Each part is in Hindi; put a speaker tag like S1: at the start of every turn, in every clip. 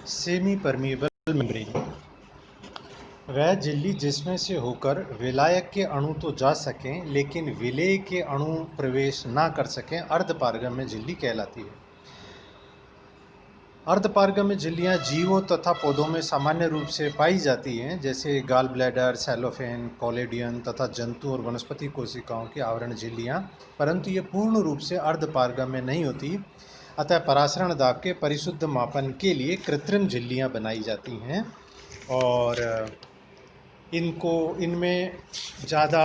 S1: सेमी परमिएबल मेम्ब्रेन वह झिल्ली जिसमें से होकर विलायक के अणु तो जा सकें लेकिन विलेय के अणु प्रवेश ना कर सकें अर्धपारगम्य झिल्ली कहलाती है। अर्धपारगम्य झिल्लियां जीवों तथा पौधों में सामान्य रूप से पाई जाती हैं, जैसे गाल ब्लैडर, सेलोफेन, कॉलेडियन तथा जंतु और वनस्पति कोशिकाओं की आवरण झिल्लियां, परंतु ये पूर्ण रूप से अर्धपारगम्य नहीं होती। अतः परासरण दाब के परिशुद्ध मापन के लिए कृत्रिम झिल्लियां बनाई जाती हैं और इनमें ज़्यादा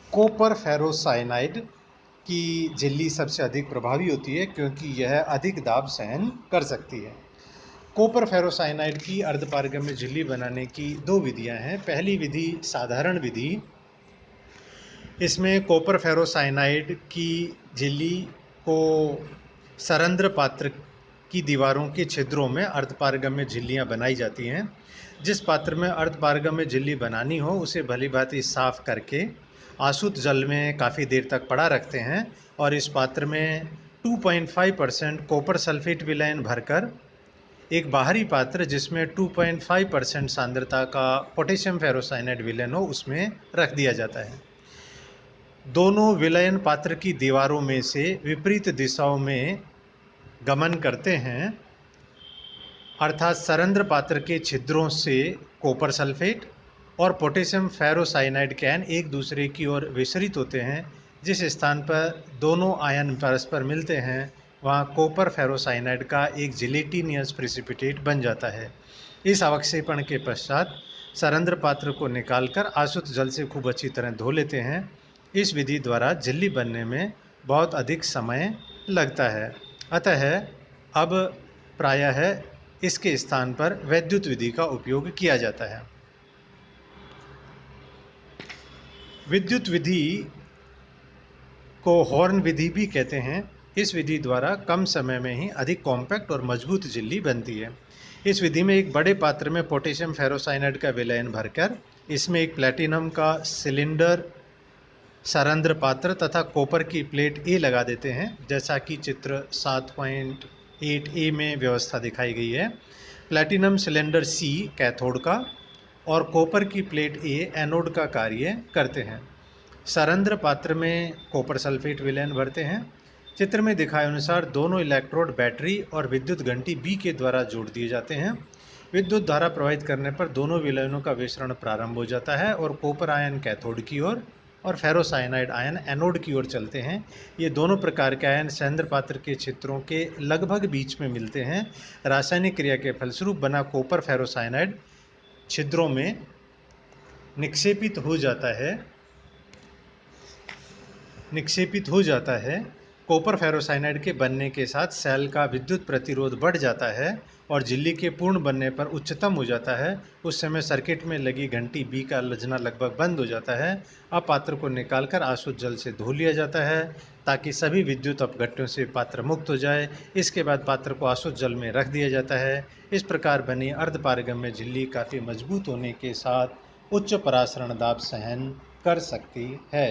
S1: कॉपर फेरोसाइनाइड की झिल्ली सबसे अधिक प्रभावी होती है क्योंकि यह अधिक दाब सहन कर सकती है। कॉपर फेरोसाइनाइड की अर्धपारगम्य झिल्ली बनाने की दो विधियां हैं। पहली विधि साधारण विधि, इसमें कॉपर फेरोसाइनाइड की झिल्ली को सरंध्र पात्र की दीवारों के छिद्रों में अर्धपारगम्य झिल्लियां बनाई जाती हैं। जिस पात्र में अर्धपारगम्य झिल्ली बनानी हो उसे भलीभांति साफ करके आसुत जल में काफ़ी देर तक पड़ा रखते हैं और इस पात्र में 2.5% कॉपर सल्फेट विलयन भरकर एक बाहरी पात्र जिसमें 2.5% सांद्रता का पोटेशियम फेरोसाइनाइड विलयन हो उसमें रख दिया जाता है। दोनों विलयन पात्र की दीवारों में से विपरीत दिशाओं में गमन करते हैं, अर्थात सरंध्र पात्र के छिद्रों से कॉपर सल्फेट और पोटेशियम फेरोसाइनाइड के आयन एक दूसरे की ओर विसरित होते हैं। जिस स्थान पर दोनों आयन परस्पर मिलते हैं वहाँ कॉपर फेरोसाइनाइड का एक जिलेटिनियस प्रेसिपिटेट बन जाता है। इस अवक्षेपण के पश्चात सरंध्र पात्र को निकालकर आसुत जल से खूब अच्छी तरह धो लेते हैं। इस विधि द्वारा झिल्ली बनने में बहुत अधिक समय लगता है, अतः अब प्रायः इसके स्थान पर वैद्युत विधि का उपयोग किया जाता है। विद्युत विधि को हॉर्न विधि भी कहते हैं। इस विधि द्वारा कम समय में ही अधिक कॉम्पैक्ट और मजबूत झिल्ली बनती है। इस विधि में एक बड़े पात्र में पोटेशियम फेरोसाइनाइड का विलयन भरकर इसमें एक प्लैटिनम का सिलेंडर सरंध्र पात्र तथा कॉपर की प्लेट ए लगा देते हैं, जैसा कि चित्र 7.8a में व्यवस्था दिखाई गई है। प्लैटिनम सिलेंडर सी कैथोड का और कॉपर की प्लेट ए एनोड का कार्य करते हैं। सरंध्र पात्र में कॉपर सल्फेट विलयन भरते हैं। चित्र में दिखाए अनुसार दोनों इलेक्ट्रोड बैटरी और विद्युत घंटी बी के द्वारा जोड़ दिए जाते हैं। विद्युत धारा प्रवाहित करने पर दोनों विलयनों का विसरण प्रारंभ हो जाता है और कॉपर आयन कैथोड की ओर और फेरोसाइनाइड आयन एनोड की ओर चलते हैं। ये दोनों प्रकार के आयन सरंध्र पात्र के छिद्रों के लगभग बीच में मिलते हैं। रासायनिक क्रिया के फलस्वरूप बना कॉपर फेरोसाइनाइड छिद्रों में निक्षेपित हो जाता है। कॉपर फेरोसाइनाइड के बनने के साथ सेल का विद्युत प्रतिरोध बढ़ जाता है और झिल्ली के पूर्ण बनने पर उच्चतम हो जाता है। उस समय सर्किट में लगी घंटी बी का लजना लगभग बंद हो जाता है। अब पात्र को निकालकर आसुत जल से धो लिया जाता है ताकि सभी विद्युत अपघट्यों से पात्र मुक्त हो जाए। इसके बाद पात्र को आसुत जल में रख दिया जाता है। इस प्रकार बनी अर्धपारगम्य झिल्ली काफ़ी मजबूत होने के साथ उच्च परासरण दाब सहन कर सकती है।